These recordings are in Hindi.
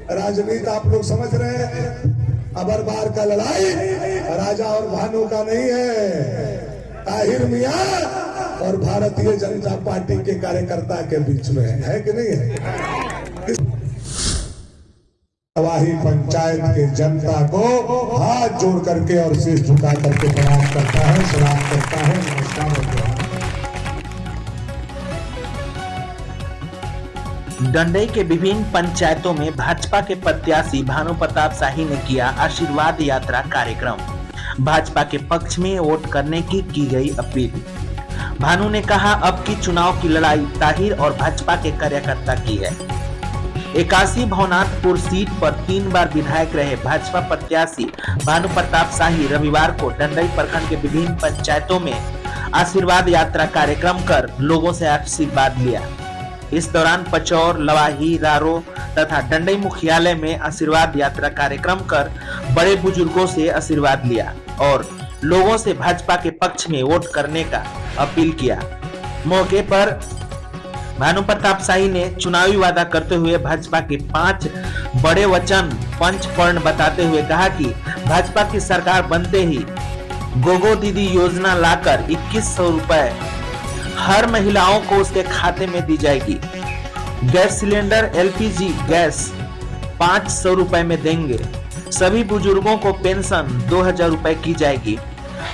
राजनीति आप लोग समझ रहे हैं, अबर बार का लड़ाई राजा और भानु का नहीं है, ताहिर मियां और भारतीय जनता पार्टी के कार्यकर्ता के बीच में है कि नहीं है। तवाही पंचायत के जनता को हाथ जोड़ करके और शीश झुका करके प्रणाम करता है, सलाम करता है, नमस्कार। डंडई के विभिन्न पंचायतों में भाजपा के प्रत्याशी भानु प्रताप शाही ने किया आशीर्वाद यात्रा कार्यक्रम। भाजपा के पक्ष में वोट करने की गई अपील। भानु ने कहा, अब की चुनाव की लड़ाई ताहिर और भाजपा के कार्यकर्ता की है। 81 भवनाथपुर सीट पर 3 बार विधायक रहे भाजपा प्रत्याशी भानु प्रताप शाही रविवार को डंडई प्रखंड के विभिन्न पंचायतों में आशीर्वाद यात्रा कार्यक्रम कर लोगों से आशीर्वाद लिया। इस दौरान पचौर, लवाही, रारो तथा डंडई मुख्यालय में आशीर्वाद यात्रा कार्यक्रम कर बड़े बुजुर्गों से आशीर्वाद लिया और लोगों से भाजपा के पक्ष में वोट करने का अपील किया। मौके पर भानु प्रताप शाही ने चुनावी वादा करते हुए भाजपा के 5 बड़े वचन पंचपर्ण बताते हुए कहा कि भाजपा की सरकार बनते ही गोगो दीदी योजना लाकर 2100 रुपए हर महिलाओं को उसके खाते में दी जाएगी। गैस सिलेंडर LPG गैस 500 रुपए में देंगे। सभी बुजुर्गों को पेंशन 2000 रुपए की जाएगी।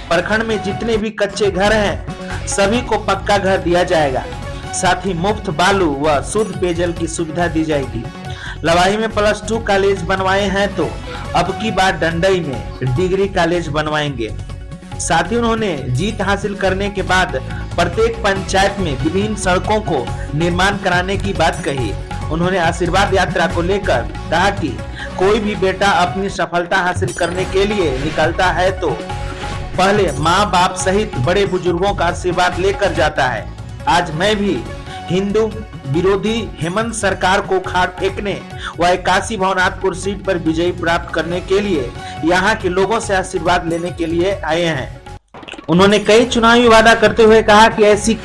प्रखंड में जितने भी कच्चे घर हैं सभी को पक्का घर दिया जाएगा। साथ ही मुफ्त बालू व शुद्ध पेयजल की सुविधा दी जाएगी। लवाही में +2 कॉलेज बनवाए हैं तो अब की बार डंडई में डिग्री कॉलेज बनवाएंगे। साथ ही उन्होंने जीत हासिल करने के बाद प्रत्येक पंचायत में विभिन्न सड़कों को निर्माण कराने की बात कही। उन्होंने आशीर्वाद यात्रा को लेकर कहा कि कोई भी बेटा अपनी सफलता हासिल करने के लिए निकलता है तो पहले माँ बाप सहित बड़े बुजुर्गों का आशीर्वाद लेकर जाता है। आज मैं भी हिंदू विरोधी हेमंत सरकार को उखाड़ फेंकने व 81 भवनाथपुर सीट पर विजयी प्राप्त करने के लिए यहाँ के लोगों से आशीर्वाद लेने के लिए आए हैं। उन्होंने कई चुनावी वादा करते हुए कहा कि ऐसी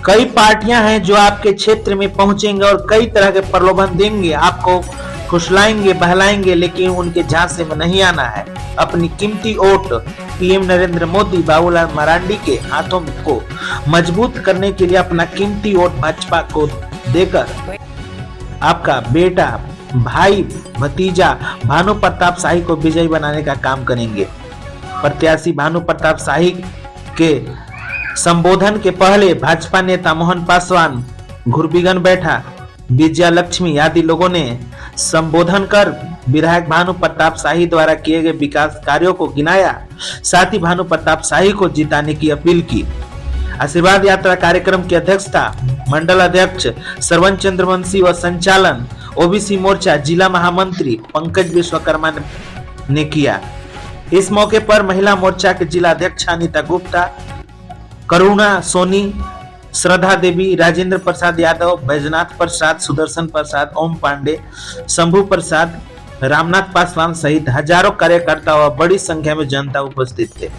कई पार्टियां हैं जो आपके क्षेत्र में पहुंचेंगे और कई तरह के प्रलोभन देंगे, आपको खुशलाएंगे, बहलाएंगे, लेकिन उनके झांसे में नहीं आना है। अपनी कीमती वोट PM नरेंद्र मोदी, बाबूलाल मरांडी के हाथों को मजबूत करने के लिए अपना कीमती वोट भाजपा को देकर आपका बेटा, भाई, भतीजा भानु प्रताप शाही को विजयी बनाने का काम करेंगे। प्रत्याशी भानु प्रताप शाही के संबोधन के पहले भाजपा नेता मोहन पासवान, घुरबिगन बैठा, विजया लक्ष्मी आदि लोगों ने संबोधन कर विधायक भानु प्रताप शाही द्वारा किए गए विकास कार्यों को गिनाया। साथ ही भानु प्रताप शाही को जिताने की अपील की। आशीर्वाद यात्रा कार्यक्रम की अध्यक्षता मंडल अध्यक्ष श्रवण चंद्रवंशी व संचालन OBC मोर्चा जिला महामंत्री पंकज विश्वकर्मा ने किया। इस मौके पर महिला मोर्चा के जिला अध्यक्ष अनिता गुप्ता, करुणा सोनी, श्रद्धा देवी, राजेंद्र प्रसाद यादव, बैजनाथ प्रसाद, सुदर्शन प्रसाद, ओम पांडे, शंभू प्रसाद, रामनाथ पासवान सहित हजारों कार्यकर्ता व बड़ी संख्या में जनता उपस्थित थे।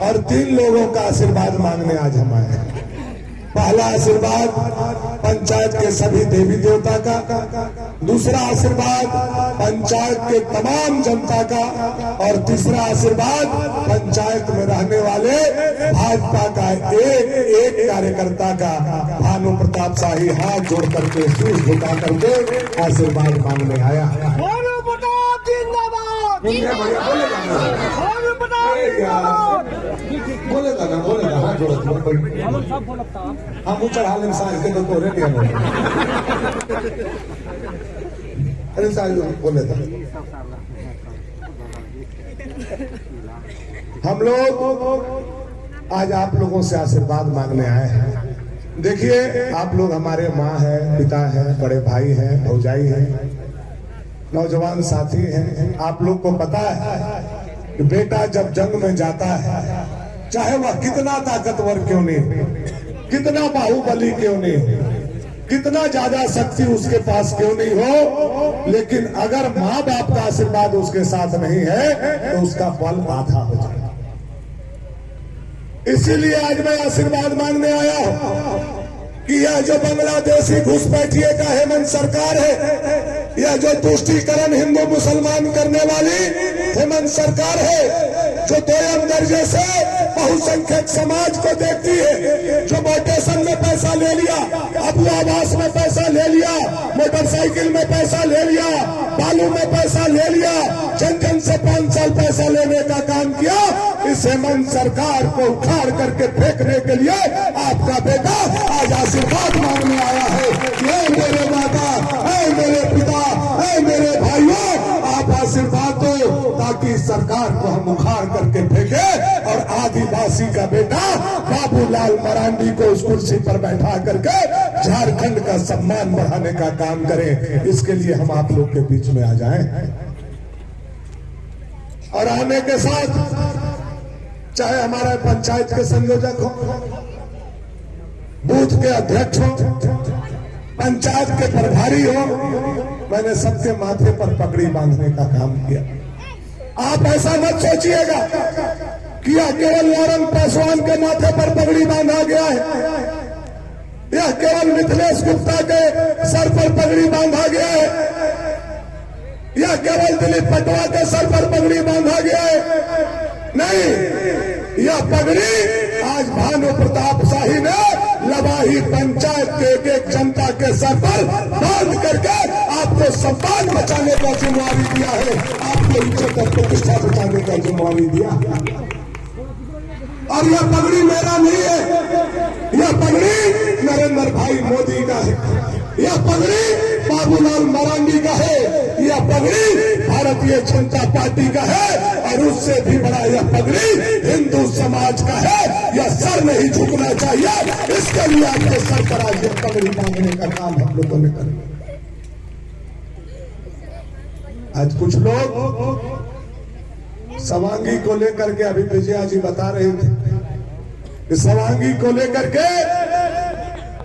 और 3 लोगों का आशीर्वाद मांगने आज हम आए हैं। पहला आशीर्वाद पंचायत के सभी देवी देवता का, दूसरा आशीर्वाद पंचायत के तमाम जनता का और तीसरा आशीर्वाद पंचायत में रहने वाले भाजपा का एक कार्यकर्ता का। भानु प्रताप शाही हाथ जोड़ करके शीश झुका करके आशीर्वाद मांगने आया। बोलेगा ना हाथ जोड़, हम चढ़ा लें साल के तो तोरे अरे साल बोले था। हम लोग आज आप लोगों से आशीर्वाद मांगने आए हैं। देखिए, आप लोग हमारे माँ है, पिता है, बड़े भाई हैं, भौजाई हैं, नौजवान साथी हैं। आप लोग को पता है कि बेटा जब जंग में जाता है, चाहे वह कितना ताकतवर क्यों नहीं, कितना बाहुबली क्यों नहीं, कितना ज्यादा शक्ति उसके पास क्यों नहीं हो, लेकिन अगर माँ बाप का आशीर्वाद उसके साथ नहीं है तो उसका बल आधा हो जाए। इसीलिए आज मैं आशीर्वाद मांगने आया हूं कि यह जो बांग्लादेशी घुसपैठिए का हेमंत सरकार है, यह जो तुष्टीकरण हिंदू मुसलमान करने वाली हेमंत सरकार है, जो दोयम दर्जे से बहुसंख्यक समाज को देखती है, जो मोटेशन में पैसा ले लिया, अबू आवास में पैसा ले लिया, मोटरसाइकिल में पैसा ले लिया, बालू में पैसा ले लिया, जन जन से 5 साल पैसा लेने का काम किया। इस हेमंत सरकार को उखाड़ करके फेंकने के लिए आपका बेटा आज आशीर्वाद मांगने आया है। ये मेरे माता, ऐ मेरे पिता, ऐ मेरे भाइयों, आप आशीर्वाद दो ताकि सरकार को हम उखाड़ करके फेंके और आदिवासी का बेटा बाबूलाल मरांडी को उस कुर्सी पर बैठा करके झारखंड का सम्मान बढ़ाने का काम करें। इसके लिए हम आप लोग के बीच में आ जाएं और आने के साथ चाहे हमारे पंचायत के संयोजक हो, बूथ के अध्यक्ष हो, पंचायत के प्रभारी हो, मैंने सबके माथे पर पगड़ी बांधने का काम किया। आप ऐसा मत सोचिएगा कि यह केवल नारायण पासवान के माथे पर पगड़ी बांधा गया है, यह केवल मिथिलेश गुप्ता के सर पर पगड़ी बांधा गया है, यह केवल दिलीप पटवा के सर पर पगड़ी बांधा गया है। नहीं, यह पगड़ी आज भानु प्रताप शाही ने लवाही पंचायत के एक जनता के सर पर बांध करके आपको सम्मान बचाने का जिम्मेवारी दिया है, आपको इज्जत और प्रतिष्ठा बचाने का जिम्मेवारी दिया। और यह पगड़ी मेरा नहीं है, यह पगड़ी नरेंद्र भाई मोदी का है, यह पगड़ी बाबूलाल मरांडी का है, यह पगड़ी भारतीय जनता पार्टी का है और उससे भी बड़ा यह पगड़ी हिंदू समाज का है। यह सर नहीं झुकना चाहिए, इसके लिए आपके सर पर आज यह पगड़ी बांधने का काम हम लोगों ने करना। आज कुछ लोग सवांगी को लेकर के, अभी विजया जी बता रहे थे, सवांगी को लेकर के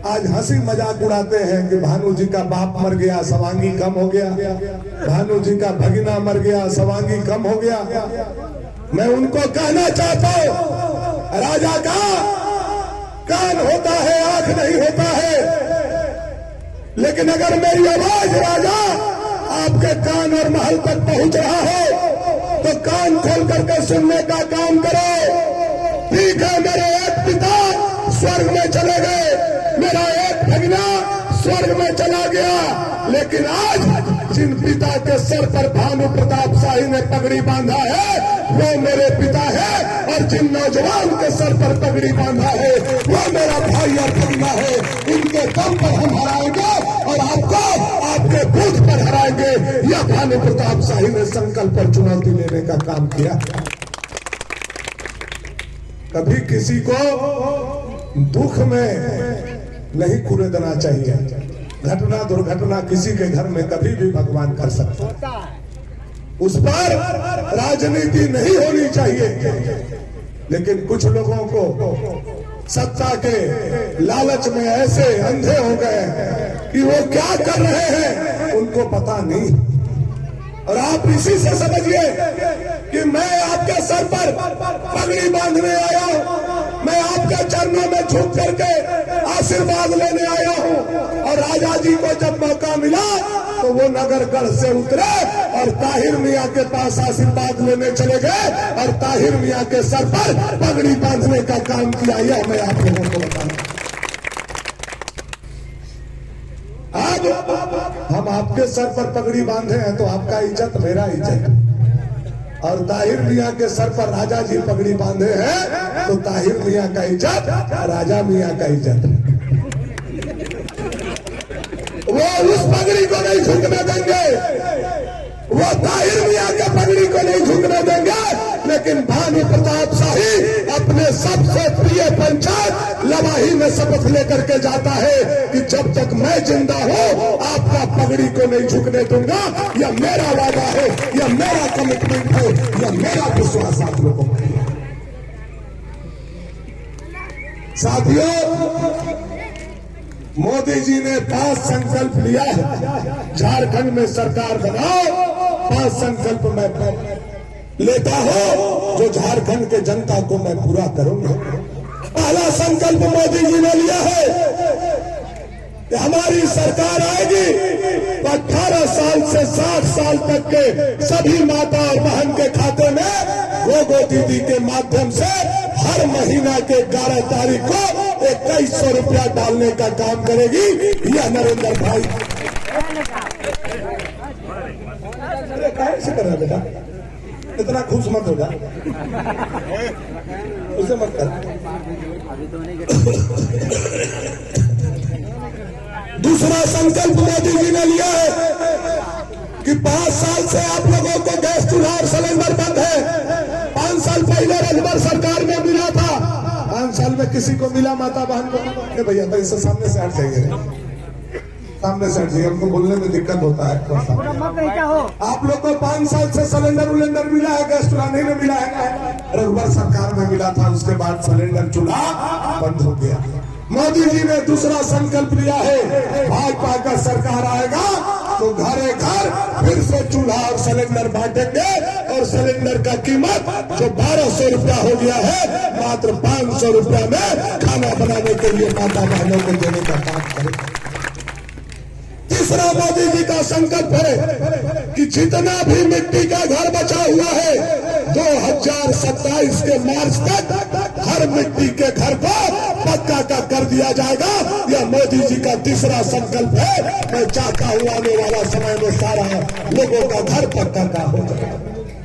आज हंसी मजाक उड़ाते हैं कि भानु जी का बाप मर गया, सवांगी कम हो गया, भानु जी का भगिना मर गया, सवांगी कम हो गया। मैं उनको कहना चाहता हूं, राजा का कान होता है, आंख नहीं होता है, लेकिन अगर मेरी आवाज राजा आपके कान और महल तक पहुंच रहा हो तो कान खोल करके सुनने का काम करो। ठीक है, मेरे एक पिता स्वर्ग में चले गए, मेरा एक भगिना स्वर्ग में चला गया, लेकिन आज जिन पिता के सर पर भानु प्रताप शाही ने पगड़ी बांधा है वो मेरे पिता है, और जिन नौजवान के सर पर पगड़ी बांधा है वो मेरा भाई और भगिना है। इनके दम पर हम हराएंगे और आपको आपके बूथ पर हराएंगे। यह भानु प्रताप शाही ने संकल्प और चुनौती लेने का काम किया। कभी किसी को दुख में नहीं कूदना चाहिए। घटना दुर्घटना किसी के घर में कभी भी भगवान कर सकता है, उस पर राजनीति नहीं होनी चाहिए। लेकिन कुछ लोगों को सत्ता के लालच में ऐसे अंधे हो गए कि वो क्या कर रहे हैं उनको पता नहीं। और आप इसी से समझिए कि मैं आपके सर पर पगड़ी बांधने आया हूं, मैं आपके चरणों में झुक करके आशीर्वाद लेने आया हूं। और राजा जी को जब मौका मिला तो वो नगरगढ़ से उतरे और ताहिर मियां के पास आशीर्वाद लेने चले गए और ताहिर मियां के सर पर पगड़ी बांधने का काम किया। यह मैं आप लोगों को बताऊं। आज हम आपके सर पर पगड़ी बांधे हैं तो आपका इज्जत मेरा इज्जत, और ताहिर मियां के सर पर राजा जी पगड़ी बांधे हैं तो ताहिर मियां का इज्जत, राजा मियां का इज्जत। वो उस पगड़ी को नहीं झुकने देंगे, वो ताहिर मियां के पगड़ी को नहीं झुकने देंगे। लेकिन भानु प्रताप शाही अपने सबसे प्रिय पंचायत लवाही में शपथ लेकर के जाता है कि जब तक मैं जिंदा हूं आपका पगड़ी को नहीं झुकने दूंगा। यह मेरा वादा है, यह मेरा कमिटमेंट है, यह मेरा विश्वास आप लोगों को। साथियों, मोदी जी ने 5 संकल्प लिया है, झारखंड में सरकार बनाओ। 5 संकल्प मैं लेता हूं जो झारखंड के जनता को मैं पूरा करूंगा। पहला संकल्प मोदी जी ने लिया है कि हमारी सरकार आएगी तो 18 साल से 60 साल तक के सभी माता और बहन के खाते में गोगो दीदी के माध्यम से हर महीना के 11 तारीख को 2100 रुपया डालने का काम करेगी यह नरेंद्र भाई। कैसे कर रहा बेटा, इतना खुश मत हो जा, उसे मत कर। दूसरा संकल्प मोदी जी ने लिया है कि 5 साल से आप लोगों को गैस चूल्हा और सिलेंडर बंद है। 5 साल पहले रजभर सरकार में मिला था, 5 साल में किसी को मिला माता बहन को? भैया तो इससे सामने से हट जाइए, सामने से हट जाइए, हमको बोलने में दिक्कत होता है। आप लोग को 5 साल से सिलेंडर उलेंडर मिला है, गैस चूल्हा नहीं मिला है। रजभर सरकार में मिला था, उसके बाद सिलेंडर चूल्हा बंद हो गया। मोदी जी ने दूसरा संकल्प लिया है, भाजपा का सरकार आएगा तो घरे घर फिर से चूल्हा और सिलेंडर बांटेंगे और सिलेंडर का कीमत जो 1200 रुपया हो गया है मात्र 500 रुपया में खाना बनाने के लिए माता बहनों को देने का काम करेंगे। तीसरा मोदी जी का संकल्प है कि जितना भी मिट्टी का घर बचा हुआ है 2027 के मार्च तक हर मिट्टी के घर को पक्का का कर दिया जाएगा। यह मोदी जी का तीसरा संकल्प है। मैं चाहता हूँ आने वाला समय में सारा लोगों का घर पक्का का हो जाए।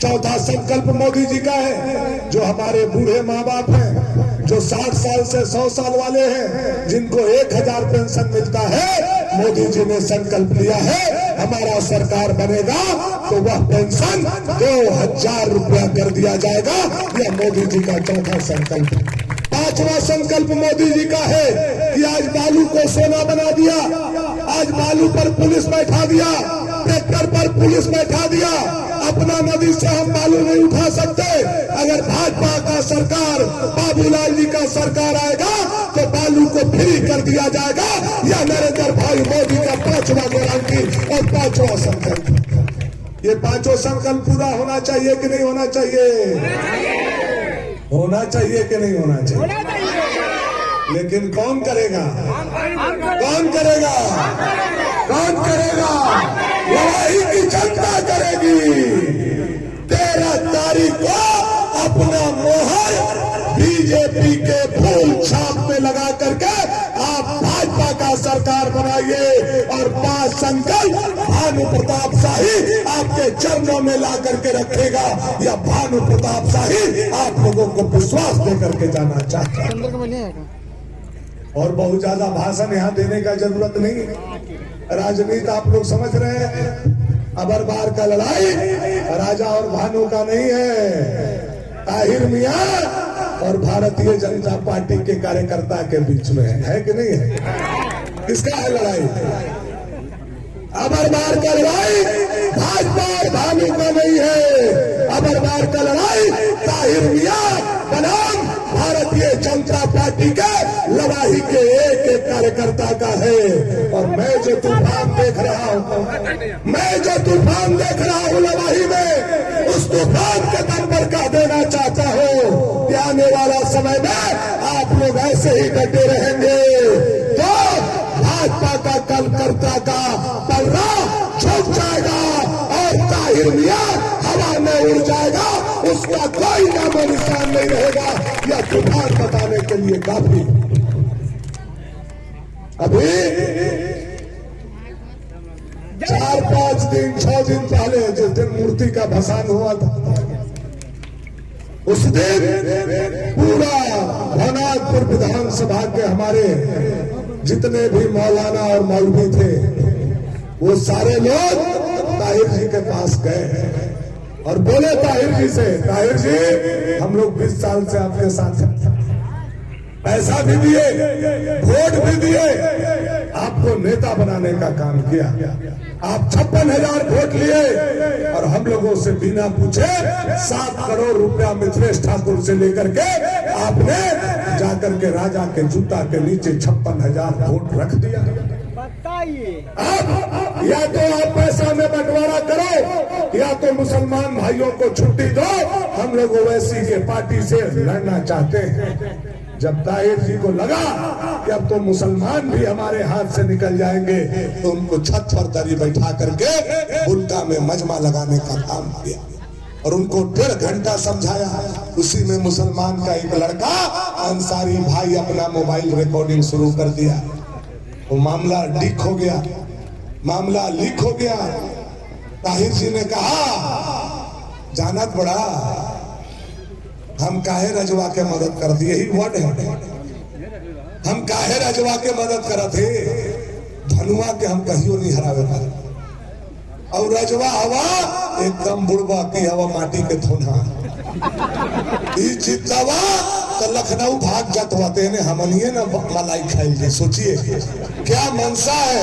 चौथा संकल्प मोदी जी का है, जो हमारे बूढ़े माँ बाप हैं, जो 60 साल से 100 साल वाले हैं, जिनको 1000 पेंशन मिलता है, मोदी जी ने संकल्प लिया है हमारा सरकार बनेगा तो वह पेंशन 2000 रुपया कर दिया जाएगा। यह मोदी जी का चौथा संकल्प है। पांचवा संकल्प मोदी जी का है कि आज बालू को सोना बना दिया, आज बालू पर पुलिस बैठा दिया, ट्रैक्टर पर पुलिस बैठा दिया। अपना नदी से हम बालू नहीं उठा सकते। अगर भाजपा का सरकार, बाबूलाल जी का सरकार आएगा तो बालू को फ्री कर दिया जाएगा। यह नरेंद्र भाई मोदी का 5वां गारंटी और 5वां संकल्प। ये 5 संकल्प पूरा होना चाहिए कि नहीं होना चाहिए? होना चाहिए कि नहीं होना चाहिए? लेकिन कौन करेगा? कौन करेगा? कौन करेगा? लड़ाई की जनता करेगी। 13 तारीख को अपना मोहर बीजेपी के फूल छाप में लगा करके आप भाजपा का सरकार बनाइए और 5 संकल्प भानु प्रताप शाही आपके चरणों में ला करके रखेगा। या भानु प्रताप शाही आप लोगों को विश्वास दे करके जाना चाहता है। और बहुत ज्यादा भाषण यहाँ देने का जरूरत नहीं है। राजनीति आप लोग समझ रहे हैं, अबर बार का लड़ाई राजा और भानु का नहीं है, ताहिर मियां और भारतीय जनता पार्टी के कार्यकर्ता के बीच में है कि नहीं है? किसका है लड़ाई? अबर बार का लड़ाई भाजपा और भानु का नहीं है। अबर बार का लड़ाई ताहिर मियां बनाम भारतीय जनता पार्टी के लड़ाई के एक कार्यकर्ता का है। और मैं जो तूफान देख रहा हूँ लड़ाई में, उस तूफान के दम पर कह देना चाहता हूँ कि आने वाला समय में आप लोग ऐसे ही डटे रहेंगे तो भाजपा का कार्यकर्ता का पलड़ा झुक जाएगा और ताहिर मियां हवा में उड़ जाएगा, उसका कोई नामो निशान नहीं रहेगा। यह तूफान बताने के लिए काफी। अभी 4-5 दिन 6 दिन पहले जिस दिन मूर्ति का भसान हुआ था, उस दिन पूरा भवनाथपुर विधानसभा के हमारे जितने भी मौलाना और मौलवी थे वो सारे लोग ताहिर जी के पास गए और बोले ताहिर जी से, ताहिर जी हम लोग 20 साल से आपके साथ हैं, पैसा भी दिए, वोट भी दिए, आपको नेता बनाने का काम किया। आप 56,000 वोट लिए और हम लोगों से बिना पूछे 7 करोड़ रुपया मिथिलेश ठाकुर से लेकर के आपने जाकर के राजा के जूता के नीचे 56,000 वोट रख दिया। अब या तो आप पैसा में बंटवारा करो या तो मुसलमान भाइयों को छुट्टी दो। हम लोग ओवैसी के पार्टी से लड़ना चाहते हैं। जब ताहिर जी को लगा कि अब तो मुसलमान भी हमारे हाथ से निकल जाएंगे, तो उनको छत पर दरी बैठा करके बुल्टा में मजमा लगाने का काम किया और उनको 1.5 घंटा समझाया। उसी में मुसलमान का एक लड़का अंसारी भाई अपना मोबाइल रिकॉर्डिंग शुरू कर दिया। वो मामला लीक हो गया, मामला लीक हो गया। ताहिर जी ने कहा, जानत बड़ा हम काहे रजवा के मदद कर दिए, यही वर्ड है, हम काहे रजवा के मदद करत है, धनुआ के हम कहियो नहीं हरावे पार। और रजवा हवा एकदम बुढ़वा की हवा माटी के धोना चितवा तो लखनऊ भाग जतवाते ने हमनिए ना मलाई खाई ले। सोचिए क्या मनसा है,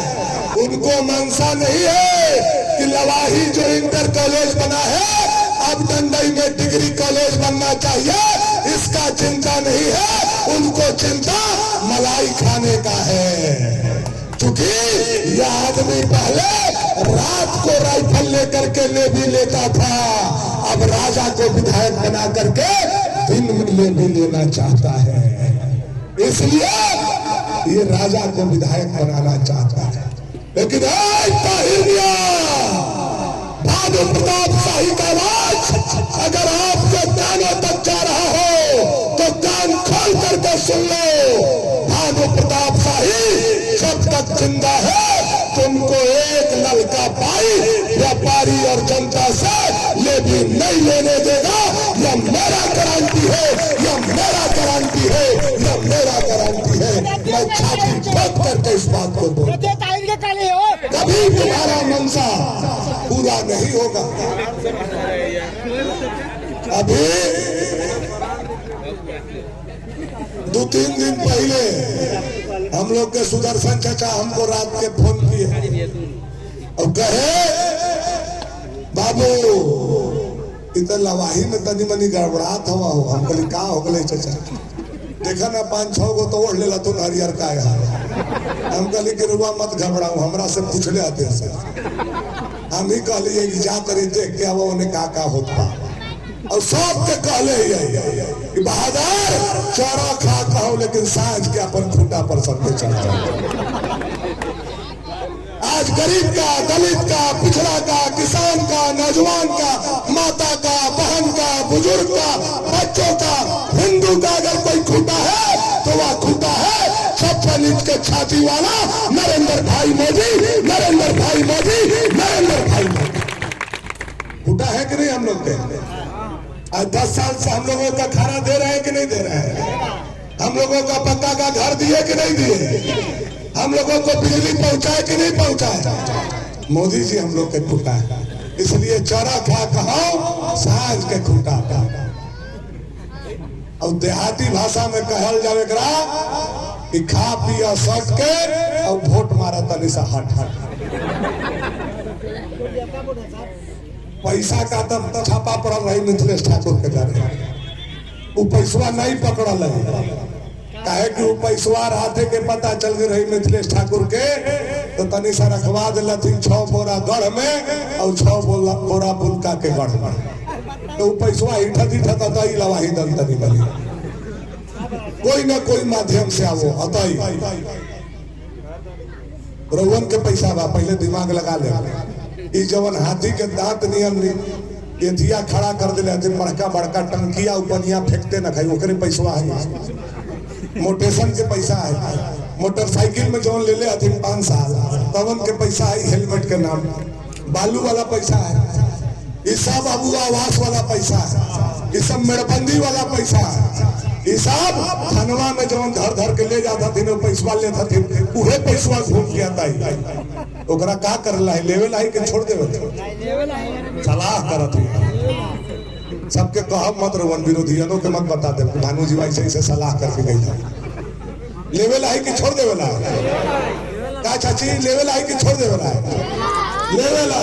उनको मनसा नहीं है कि लवाही जो इंटर कॉलेज बना है अब दंडई में डिग्री कॉलेज बनना चाहिए, इसका चिंता नहीं है, उनको चिंता मलाई खाने का है। क्योंकि यह आदमी पहले रात को राइफल लेकर के ले भी लेता था, अब राजा को विधायक बना करके दिन में ले भी लेना चाहता है। इसलिए ये राजा को विधायक बनाना चाहता है। लेकिन भानु प्रताप शाही का आवाज अगर आपके कानों तक जा रहा हो तो कान खोल करके सुन लो। भानु प्रताप शाही जब तक जिंदा है तुमको एक ललका पाई व्यापारी और जनता से ले भी नहीं लेने देगा। यह मेरा गारंटी है, यह मेरा गारंटी है, यह मेरा गारंटी है। मैं छाती ठोक करके इस बात को बोलता हूं, कभी तुम्हारा मनसा पूरा नहीं होगा। अभी 2-3 दिन पहले हम लोग के सुदर्शन चाचा हमको रात के फोन किए और कहे, बाबू इतना लवाही में तनी मनी गड़बड़ात हुआ हो। हम कहली का हो गए चाचा, देखा ना 5-6 गो तो ओढ़ लेला तो हरियर का है। हम कहली कि रुआ मत घबराओ, हमरा से पूछ ले आते से। हम ही कहलिए कि जा कर देख के अब उन्हें का होता और सब के कहले कि बहादुर चारा खा कहो लेकिन सांझ के अपन खूंटा पर सबके चढ़ जाओ। आज गरीब का, दलित का, पिछड़ा का, किसान का, नौजवान का, माता का, बहन का, बुजुर्ग का, बच्चों का, हिंदू का अगर कोई खूंटा है तो वह खूंटा है 56 इंच के छाती वाला नरेंद्र भाई मोदी, नरेंद्र भाई मोदी, नरेंद्र भाई मोदी। खूंटा है कि नहीं हम लोग के? आज 10 साल से हम लोगों का खाना दे रहे हैं कि नहीं दे रहे हैं? हम लोगों का पक्का का घर दिए कि नहीं दिए? हम लोगों को बिजली पहुंचाए कि नहीं पहुंचाए? मोदी जी हम लोग के खूंटा है। इसलिए चौरा खा कहो सांझ के खूंटा। और देहाती भाषा में कहल जावे कि खा पिया सट के और वोट मारा तनी सा हट हट। पैसा का तब छापा पड़ल रही मिथिलेश ठाकुर के घर, वो पैसवा नहीं पकड़ल है। काहे कि वो पैसवा राते के पता चल गई रही मिथिलेश ठाकुर के, तो तनी सा रखवा दिलथिन 6 बोरा गढ़ में और 6 बोरा बुलका के गढ़ में। तो वो पैसवा इठत अतई लवाही दल तनी बनी, कोई ना कोई माध्यम से आवो अतई रउवन के पैसा बा। पहले दिमाग लगा ले, जवन हाथी के दांत नियम एथिया खड़ा कर दिले, बड़का बड़का टंकिया उपनिया फेंकते न खाई, ओकरे पैसवा है। मोटेशन के पैसा है, मोटरसाइकिल में जौन ले ले 5 साल तवन के पैसा है, हेलमेट के नाम, बालू वाला पैसा है, ये सब अबू आवास वाला पैसा है, ये सब मेड़बंदी वाला पैसा है, ये सब थानवा में जौन धर के ले जाता थे पैसा लेता थे, उहे पैसा घूम के आता है। ओकरा का करला है, लेवे लाई के छोड़ देवे, सलाह करत है। सबके कहब मत रवन, विरोधियों के मत बता दे भानु जी भाई से सलाह करके गई था। लेवे लाई के छोड़ देवे ला का चाची, लेवे लाई के छोड़ देवे ला, लेवे ला।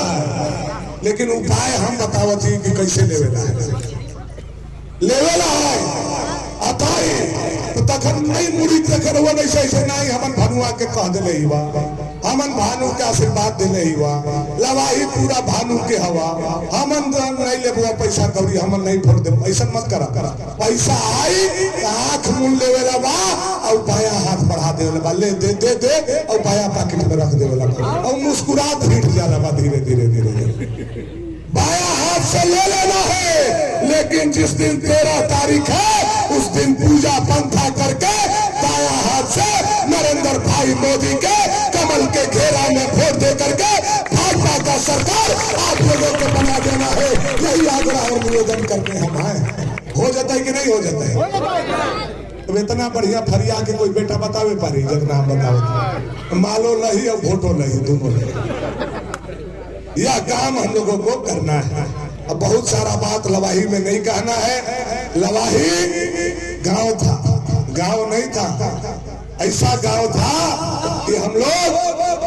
लेकिन उपाय हम बतावत ही कि कैसे लेवे ला, लेवे ला अताई तो तखन नहीं मुड़ी तखन वो नहीं सही से नहीं हमन भनुआ के कह देले ही बा। हमन भानु के आशीर्वाद दिले ही हुआ लवाही पूरा भानु के हवा हमन नहीं लेबो पैसा कौड़ी हमन नहीं फोड़ देबो ऐसा मत करा पैसा आई आंख मुन लेवेला बा और बाया हाथ बढ़ा देवेला बा ले दे दे दे और बाया पॉकेट में रख देवेला और मुस्कुरात हिट जाला बा धीरे धीरे धीरे बाया हाथ से ले लेना है लेकिन जिस दिन 13 तारीख है उस दिन पूजा पंथा करके बाया हाथ से नरेंद्र भाई मोदी के कमल के घेरा में वोट दे करके भाजपा का सरकार आप लोगों को बना देना है। यही आग्रह और निवेदन करके हम आए। हो जाता है कि नहीं हो जाता है? तो इतना बढ़िया फरिया के कोई बेटा बतावे पारी जितना हम बताओ मालो नहीं और वोटो नहीं दोनों यह काम हम लोगों को करना है। अब बहुत सारा बात लवाही में नहीं कहना है। लवाही गांव था, गांव नहीं था, ऐसा गांव था कि हम लोग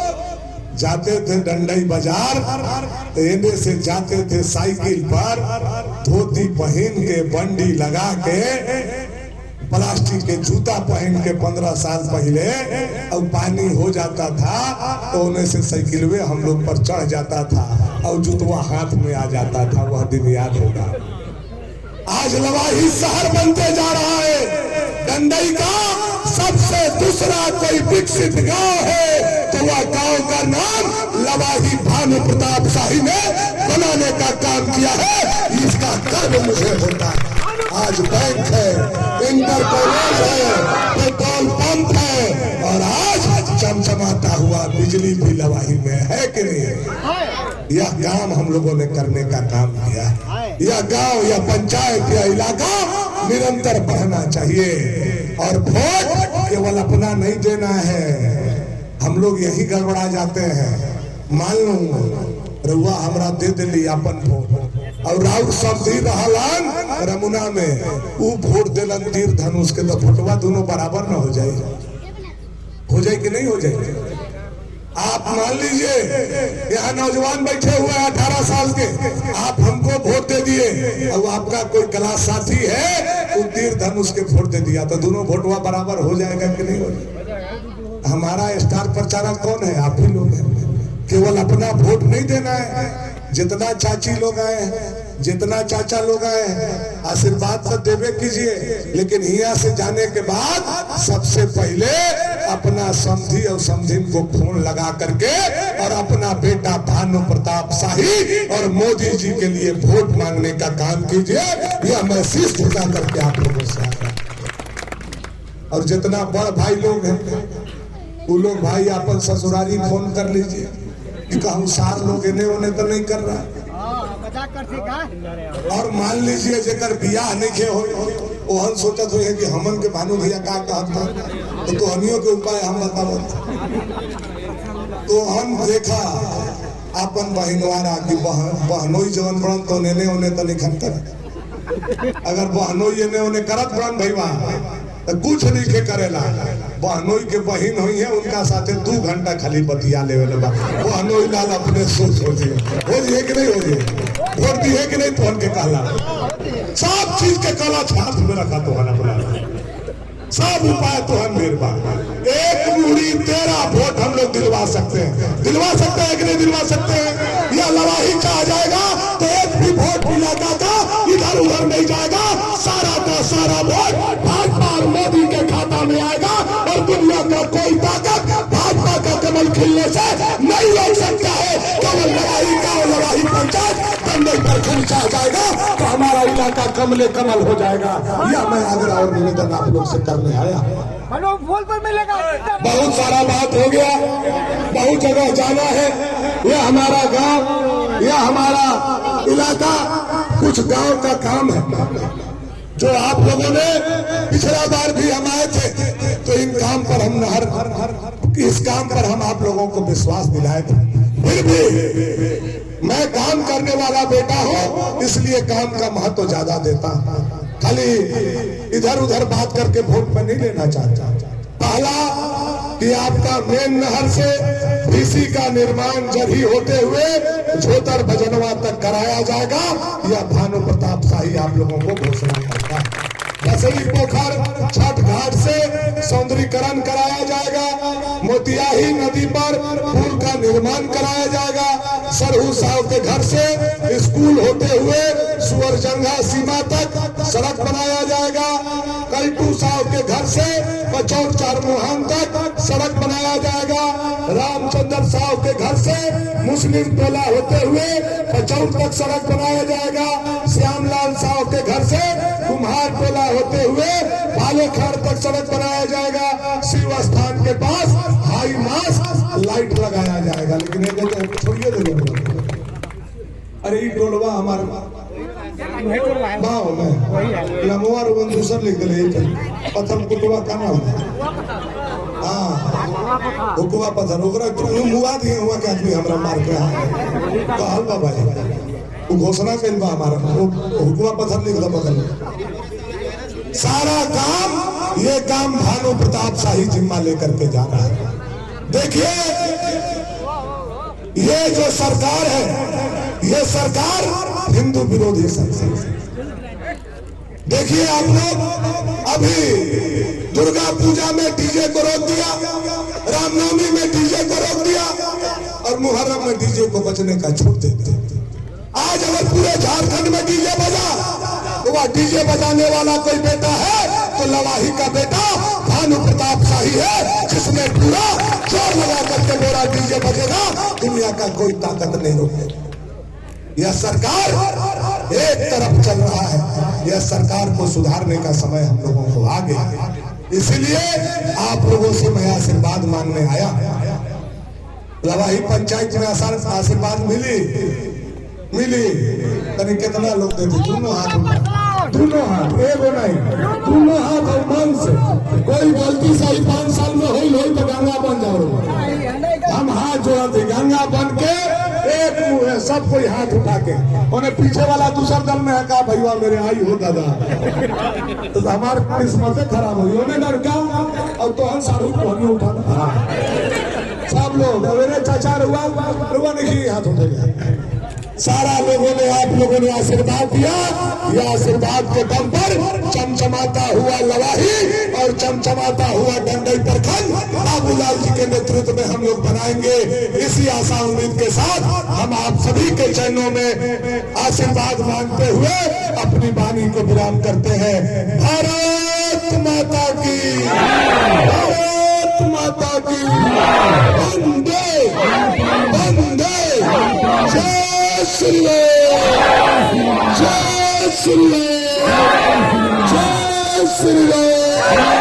जाते थे डंडई बाजार तो इन्हें से जाते थे साइकिल पर धोती पहन के बंडी लगा के प्लास्टिक के जूता पहन के 15 साल पहले और पानी हो जाता था तो उन्हें से साइकिलवे हम लोग पर चढ़ जाता था और जूतवा हाथ में आ जाता था। वह दिन याद होगा। आज लवाही शहर बनते जा रहा है। डंडई का सबसे दूसरा कोई विकसित गांव है तो वह गांव का नाम लवाही भानु प्रताप शाही ने बनाने का काम किया है। इसका गर्व मुझे होता है। आज बैंक है, इंटर कॉलेज है, पेट्रोल पंप है और आज चमचमाता हुआ बिजली भी लवाही में है कि नहीं है? यह काम हम लोगों ने करने का काम किया। यह गांव या पंचायत या इलाका निरंतर बढ़ना चाहिए और वोट केवल अपना नहीं देना है। हम लोग यही गड़बड़ा जाते हैं। मान लो रुआ हमरा दे दिली अपन वोट और राउर समझी रहलन रमुना में वो वोट दिलन तीर धनुष के तो फोटवा दोनों बराबर न हो जाए कि नहीं हो जाए? आप मान लीजिए यहाँ नौजवान बैठे हुए हैं 18 साल के, आप हमको वोट दे दिए और आपका कोई क्लास साथी है वो तीर धनुष के वोट दे दिया तो दोनों वोटवा बराबर हो जाएगा कि नहीं हो जाएगा? हमारा स्टार प्रचारक कौन है? आप ही लोग हैं। केवल अपना वोट नहीं देना है। जितना चाची लोग आए हैं, जितना चाचा लोग आए हैं, आशीर्वाद तो देवे कीजिए लेकिन यहाँ से जाने के बाद सबसे पहले अपना समधी और समधिन को फोन लगा करके और अपना बेटा भानु प्रताप शाही और मोदी जी के लिए वोट मांगने का काम कीजिए। यह मैं शीश झुका करके आप लोगों से आ रहा हूं। और जितना बड़ भाई लोग हैं वो लोग भाई अपन ससुरारी फोन कर लीजिए कि कहूँ सार लोग इन्हें उन्हें तो नहीं कर रहा। और मान लीजिए जेकर बियाह नहीं हो ओहन सोचत हुए कि हमन के भानु भैया का कहता तो हमियों के उपाय हम बतावत तो हम देखा अपन बहनवारा की बहनोई जवन बड़न तो नेने उन्हें तो नहीं खतर। अगर बहनोई ने उन्हें करत बड़न भैया तो कुछ नहीं के करेला। बहनोई के बहन हुई है उनका साथे 2 घंटा खाली बतिया ले वाला बहनोई लाल अपने सोच हो जी कि नहीं हो जी वोट दी है कि नहीं तो के कहला सब चीज के काला छात्र में रखा तो हना बोला सब उपाय तो हम मेरबा एक मुड़ी 13 वोट हम लोग दिलवा सकते हैं कि नहीं दिलवा सकते हैं? यह लवाही कहा जाएगा तो एक भी वोट इलाका का इधर उधर नहीं जाएगा। सारा का सारा वोट भाजपा और मोदी के खाता में आएगा और दुनिया का कोई ताकत भाजपा का कमल खिलने से नहीं रोक सकता है। केवल लवाही का और लवाही पंचायत डंडई पर खिंचा जाएगा तो हमारा इलाका कमले कमल हो जाएगा। यह मैं आग्रह और निवेदन आप लोग से करने आया। पर मिलेगा। बहुत सारा बात हो गया, बहुत जगह जाना है। यह हमारा गांव, यह हमारा इलाका कुछ गांव का काम है जो आप लोगों ने पिछला बार भी हम आए थे तो इन काम पर हम इस काम पर हम आप लोगों को विश्वास दिलाए थे। फिर भी मैं काम करने वाला बेटा हूं इसलिए काम का महत्व ज्यादा देता हूं। खाली इधर उधर बात करके वोट में नहीं लेना चाहता। पहला कि आपका मेन नहर से डीसी का निर्माण जरी होते हुए झोतर भजनवा तक कराया जाएगा। यह भानु प्रताप शाही आप लोगों को घोषणा करता है। बसड़ी पोखर छठ घाट से सौंदर्यीकरण कराया जाएगा। मोतियाही नदी पर पुल का निर्माण कराया जाएगा। सरहू साहब के घर से स्कूल होते हुए सुअरजंगा सीमा तक सड़क बनाया जाएगा। कल्टू साहब के घर से पचौर चारमुहान तक सड़क बनाया जाएगा। रामचंद्र साहब के घर से मुस्लिम टोला होते हुए पचौर तक सड़क बनाया जाएगा। श्यामलाल साहब के घर से कुम्हार टोला होते हुए बालेखार तक सड़क बनाया जाएगा। शिव स्थान के पास हाई मास्क लाइट लगाया जाएगा। लेकिन एक छोड़िए दे, अरे ये टोलवा हमारे गाँव में लमुआ रोबन दूसर लिख दिले पत्थर कुटवा का नाम हाँ हुकुआ पत्थर ओकरा मुआ दिए हुआ के आदमी हमरा मार के तो हाल बाबा वो घोषणा कर बा हमारा हुकुआ पत्थर लिख दो बगल में। सारा काम ये काम भानु प्रताप शाही जिम्मा लेकर के जा रहा है। देखिए ये जो सरकार है ये सरकार हिंदू विरोधी सरकार। देखिए आप लोग अभी दुर्गा पूजा में डीजे को रोक दिया, रामनवमी में डीजे को रोक दिया और मुहर्रम में डीजे को बचने का छूट देते। आज अगर पूरे झारखंड में डीजे बजा तो वह डीजे बजाने वाला कोई बेटा है तो लवाही का बेटा भानु प्रताप शाही है, जिसने पूरा जोर लगा करके मेरा डीजे बजेगा, दुनिया का कोई ताकत नहीं रोकेगा। यह सरकार एक तरफ चल रहा है। यह सरकार को सुधारने का समय हम लोगों को आ गया। इसीलिए आप लोगों से मैं आशीर्वाद मांगने आया। लवाही पंचायत में आशीर्वाद मिली तनी कितना लोग देते? दोनों हाथ एगो नहीं, दोनों हाथ और मन से। कोई गलती से 5 साल में हो तो गंगा बन जाओ। हम हाथ जोड़ते गंगा बन के एक मुंह है, सब कोई हाथ उठा के। उन्हें पीछे वाला दूसरा दल में है कहा भैया मेरे आई हो दादा तो हमारे किस्मत खराब हुई। उन्हें डर का और तो हम सारू को उठाना सब लोग मेरे चाचा रुआ नहीं हाथ उठेगा। सारा लोगों ने आप लोगों ने आशीर्वाद दिया। यह आशीर्वाद के दम पर चमचमाता हुआ लवाही और चमचमाता हुआ डंडई प्रखंड बाबूलाल जी के नेतृत्व में हम लोग बनाएंगे। इसी आशा उम्मीद के साथ हम आप सभी के चरणों में आशीर्वाद मांगते हुए अपनी वाणी को विराम करते हैं। भारत माता की, भारत माता की, वंदे वंदे, जय श्री राम, जय श्री राम, जय श्री राम।